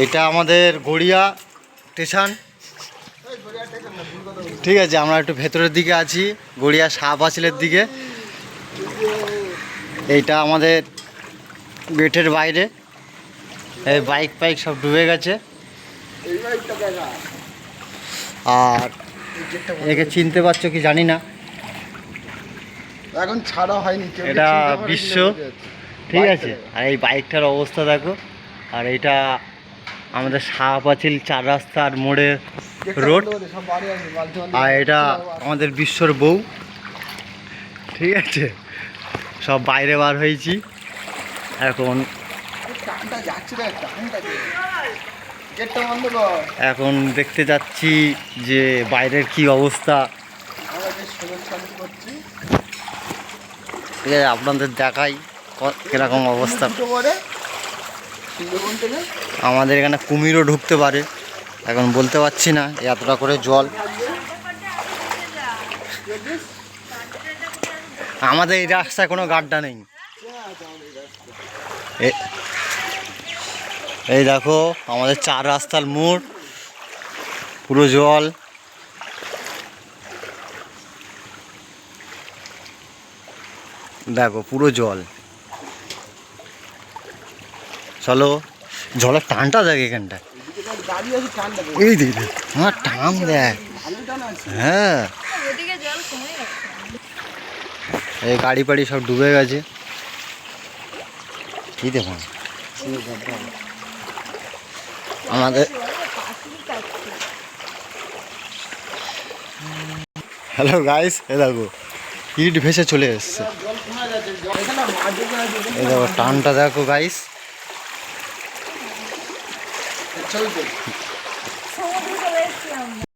এটা আমাদের গড়িয়া স্টেশন। ঠিক আছে, আমরা একটু ভেতরের দিকে আছি, গড়িয়া শাহবাসিলের দিকে। এইটা আমাদের গেটের বাইরে। এই বাইক ফাইক সব ডুবে গেছে। আর একে চিনতে পারছো কি জানি না, এখন ছাড়া হয়নি, এটা বিশ্ব। ঠিক আছে, আর এই বাইকটার অবস্থা দেখো। আর এটা আমাদের শাহবাসিল 4 রাস্তার মোড়ে রোড। আর এটা আমাদের বিশ্বর বউ। ঠিক আছে, সব বাইরে বার হয়েছি এখন। এখন দেখতে যাচ্ছি যে বাইরের কি অবস্থা। ঠিক আছে, আপনাদের দেখাই কিরকম অবস্থা। আমাদের এখানে কুমিরও ঢুকতে পারে, এখন বলতে পারছি না, এতটা করে জল। আমাদের এই রাস্তায় কোনো গাড্ডা নেই। এই দেখো আমাদের 4 রাস্তার মোড়, পুরো জল। দেখো পুরো জল। চলো, জলের টানটা দেখ এখানটা। এই দেখ আমার টান দেখ। হ্যাঁ, এই গাড়ি পাড়ি সব ডুবে গেছে। কি দেখুন আমাদের। হ্যালো গাইস, এ দেখো ইট ভেসে চলে এসছে। এই দেখো টানটা দেখো গাইস।